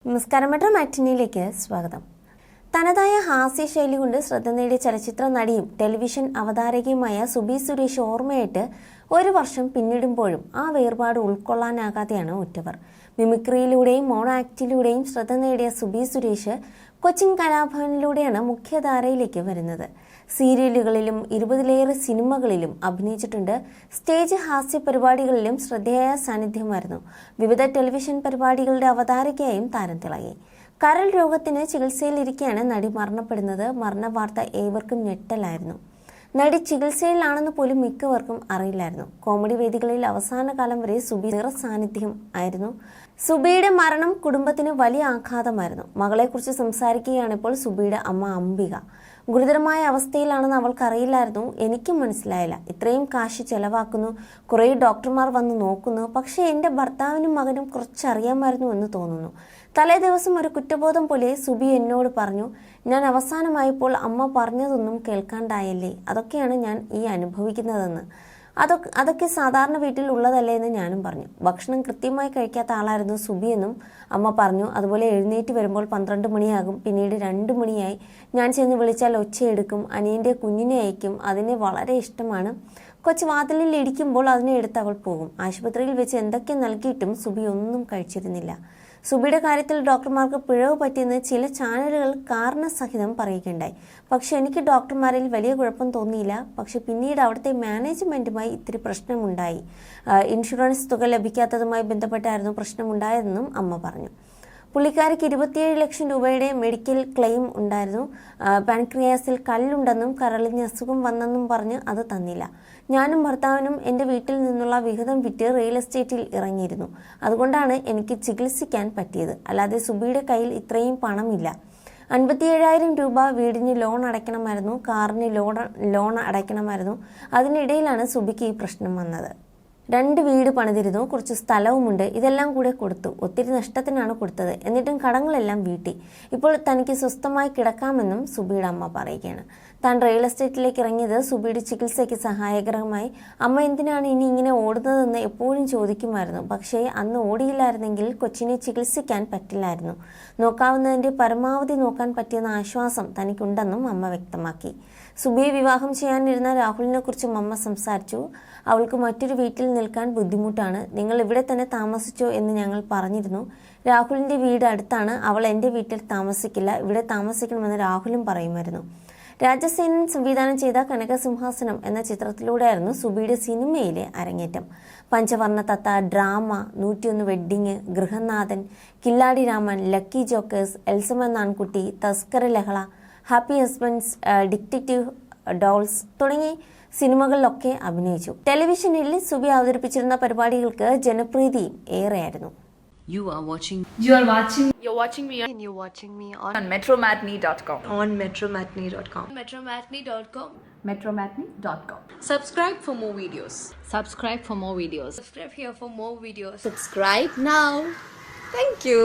നമസ്കാരം, മെട്രോ മാറ്റിനിയിലേക്ക് സ്വാഗതം. തനതായ ഹാസ്യശൈലി കൊണ്ട് ശ്രദ്ധ നേടിയ ചലച്ചിത്ര നടിയും ടെലിവിഷൻ അവതാരകയുമായ സുബി സുരേഷ് ഓർമ്മയായിട്ട് 1 വർഷം പിന്നിടുമ്പോഴും ആ വേർപാട് ഉൾക്കൊള്ളാനാകാതെയാണ് ഉറ്റവർ. മിമിക്രിയിലൂടെയും മോണോ ആക്ടിലൂടെയും ശ്രദ്ധ നേടിയ സുബി സുരേഷ് കൊച്ചിൻ കലാഭവനിലൂടെയാണ് മുഖ്യധാരയിലേക്ക് വരുന്നത്. സീരിയലുകളിലും 20ലേറെ സിനിമകളിലും അഭിനയിച്ചിട്ടുണ്ട്. സ്റ്റേജ് ഹാസ്യ പരിപാടികളിലും ശ്രദ്ധേയ സാന്നിധ്യമായിരുന്നു. വിവിധ ടെലിവിഷൻ പരിപാടികളുടെ അവതാരകയായും താരം തിളങ്ങി. കരൾ രോഗത്തിന് ചികിത്സയിലിരിക്കെയാണ് നടി മരണപ്പെടുന്നത്. മരണ വാർത്ത ഏവർക്കും ഞെട്ടലായിരുന്നു. നടി ചികിത്സയിലാണെന്ന് പോലും മിക്കവർക്കും അറിയില്ലായിരുന്നു. കോമഡി വേദികളിൽ അവസാന കാലം വരെ സുബി സാന്നിധ്യം ആയിരുന്നു. സുബിയുടെ മരണം കുടുംബത്തിന് വലിയ ആഘാതമായിരുന്നു. മകളെക്കുറിച്ച് സംസാരിക്കുകയാണിപ്പോൾ സുബിയുടെ അമ്മ അംബിക. ഗുരുതരമായ അവസ്ഥയിലാണെന്ന് അവൾക്കറിയില്ലായിരുന്നു. എനിക്കും മനസ്സിലായില്ല. ഇത്രയും കാശ് ചെലവാക്കുന്നു, കുറേ ഡോക്ടർമാർ വന്ന് നോക്കുന്നു, പക്ഷേ എൻ്റെ ഭർത്താവിനും മകനും കുറച്ചറിയാമായിരുന്നു എന്ന് തോന്നുന്നു. തലേ ദിവസം ഒരു കുറ്റബോധം പോലെ സുബി എന്നോട് പറഞ്ഞു, ഞാൻ അവസാനമായപ്പോൾ അമ്മ പറഞ്ഞതൊന്നും കേൾക്കാണ്ടായല്ലേ, അതൊക്കെയാണ് ഞാൻ ഈ അനുഭവിക്കുന്നതെന്ന്. അതൊക്കെ സാധാരണ വീട്ടിൽ ഉള്ളതല്ലേ എന്ന് ഞാനും പറഞ്ഞു. ഭക്ഷണം കൃത്യമായി കഴിക്കാത്ത ആളായിരുന്നു സുബി എന്നും അമ്മ പറഞ്ഞു. അതുപോലെ എഴുന്നേറ്റ് വരുമ്പോൾ 12 മണിയാകും, പിന്നീട് 2 മണിയായി. ഞാൻ ചെന്ന് വിളിച്ചാൽ ഒച്ചയെടുക്കും. അനിയൻ്റെ കുഞ്ഞിനെ അയക്കും. അതിനെ വളരെ ഇഷ്ടമാണ്. കൊച്ചു വാതിലിൽ ഇടിക്കുമ്പോൾ അതിനെ എടുത്ത് അവൾ പോകും. ആശുപത്രിയിൽ വെച്ച് എന്തൊക്കെ നൽകിയിട്ടും സുബി ഒന്നും കഴിച്ചിരുന്നില്ല. സുബിയുടെ കാര്യത്തിൽ ഡോക്ടർമാർക്ക് പിഴവ് പറ്റിയെന്ന് ചില ചാനലുകൾ കാരണസഹിതം പറയുകയുണ്ടായി. പക്ഷെ എനിക്ക് ഡോക്ടർമാരിൽ വലിയ കുഴപ്പം തോന്നിയില്ല. പക്ഷെ പിന്നീട് അവിടുത്തെ മാനേജ്മെൻറ്റുമായി ഇത്തിരി പ്രശ്നമുണ്ടായി. ഇൻഷുറൻസ് തുക ലഭിക്കാത്തതുമായി ബന്ധപ്പെട്ടായിരുന്നു പ്രശ്നമുണ്ടായതെന്നും അമ്മ പറഞ്ഞു. പുള്ളിക്കാരിക്ക് 27 ലക്ഷം രൂപയുടെ മെഡിക്കൽ ക്ലെയിം ഉണ്ടായിരുന്നു. പാൻക്രിയാസിൽ കല്ലുണ്ടെന്നും കരളിന് അസുഖം വന്നെന്നും പറഞ്ഞ് അത് തന്നില്ല. ഞാനും ഭർത്താവിനും എൻ്റെ വീട്ടിൽ നിന്നുള്ള വിഹിതം വിറ്റ് റിയൽ എസ്റ്റേറ്റിൽ ഇറങ്ങിയിരുന്നു. അതുകൊണ്ടാണ് എനിക്ക് ചികിത്സിക്കാൻ പറ്റിയത്. അല്ലാതെ സുബിയുടെ കയ്യിൽ ഇത്രയും പണമില്ല. 57,000 രൂപ വീടിന് ലോൺ അടയ്ക്കണമായിരുന്നു, കാറിന് ലോൺ അടയ്ക്കണമായിരുന്നു. അതിനിടയിലാണ് സുബിക്ക് ഈ പ്രശ്നം വന്നത്. 2 വീട് പണിതിരുന്നു, കുറച്ച് സ്ഥലവുമുണ്ട്. ഇതെല്ലാം കൂടെ കൊടുത്തു. ഒത്തിരി നഷ്ടത്തിനാണ് കൊടുത്തത്. എന്നിട്ടും കടങ്ങളെല്ലാം വീട്ടി. ഇപ്പോൾ തനിക്ക് സ്വസ്ഥമായി കിടക്കാമെന്നും സുബിയുടെ അമ്മ പറയുകയാണ്. താൻ റിയൽ എസ്റ്റേറ്റിലേക്ക് ഇറങ്ങിയത് സുബിയുടെ ചികിത്സയ്ക്ക് സഹായകരമായി. അമ്മ എന്തിനാണ് ഇനി ഇങ്ങനെ ഓടുന്നതെന്ന് എപ്പോഴും ചോദിക്കുമായിരുന്നു. പക്ഷേ അന്ന് ഓടിയില്ലായിരുന്നെങ്കിൽ കൊച്ചിനെ ചികിത്സിക്കാൻ പറ്റില്ലായിരുന്നു. നോക്കാവുന്നതിൻ്റെ പരമാവധി നോക്കാൻ പറ്റിയെന്ന ആശ്വാസം തനിക്കുണ്ടെന്നും അമ്മ വ്യക്തമാക്കി. സുബിയെ വിവാഹം ചെയ്യാനിരുന്ന രാഹുലിനെ കുറിച്ചും അമ്മ സംസാരിച്ചു. അവൾക്ക് മറ്റൊരു വീട്ടിൽ നിൽക്കാൻ ബുദ്ധിമുട്ടാണ്. നിങ്ങൾ ഇവിടെ തന്നെ താമസിച്ചോ എന്ന് ഞങ്ങൾ പറഞ്ഞിരുന്നു. രാഹുലിൻ്റെ വീട് അടുത്താണ്. അവൾ എൻ്റെ വീട്ടിൽ താമസിക്കില്ല, ഇവിടെ താമസിക്കണമെന്ന് രാഹുലും പറയുമായിരുന്നു. രാജസേനൻ സംവിധാനം ചെയ്ത കനകസിംഹാസനം എന്ന ചിത്രത്തിലൂടെയായിരുന്നു സുബിയുടെ സിനിമയിലെ അരങ്ങേറ്റം. Panchavarna Thatha, Drama, 101 Wedding, Grihanathan, Killadi Raman, Lucky Jokers, Elsamma നാൻകുട്ടി, Thaskara Lahala, Happy husbands, detective dolls തുടങ്ങി സിനിമകളിലൊക്കെ അഭിനയിച്ചു. ടെലിവിഷനിൽ സുബി അവതരിപ്പിച്ചിരുന്ന പരിപാടികൾക്ക് ജനപ്രീതിയും ഏറെയായിരുന്നു. You're watching me and you're watching me on metromatney.com. on metromatney.com. metromatney.com. Subscribe for more videos. Subscribe for more videos. Subscribe here for more videos. Subscribe now. Thank you.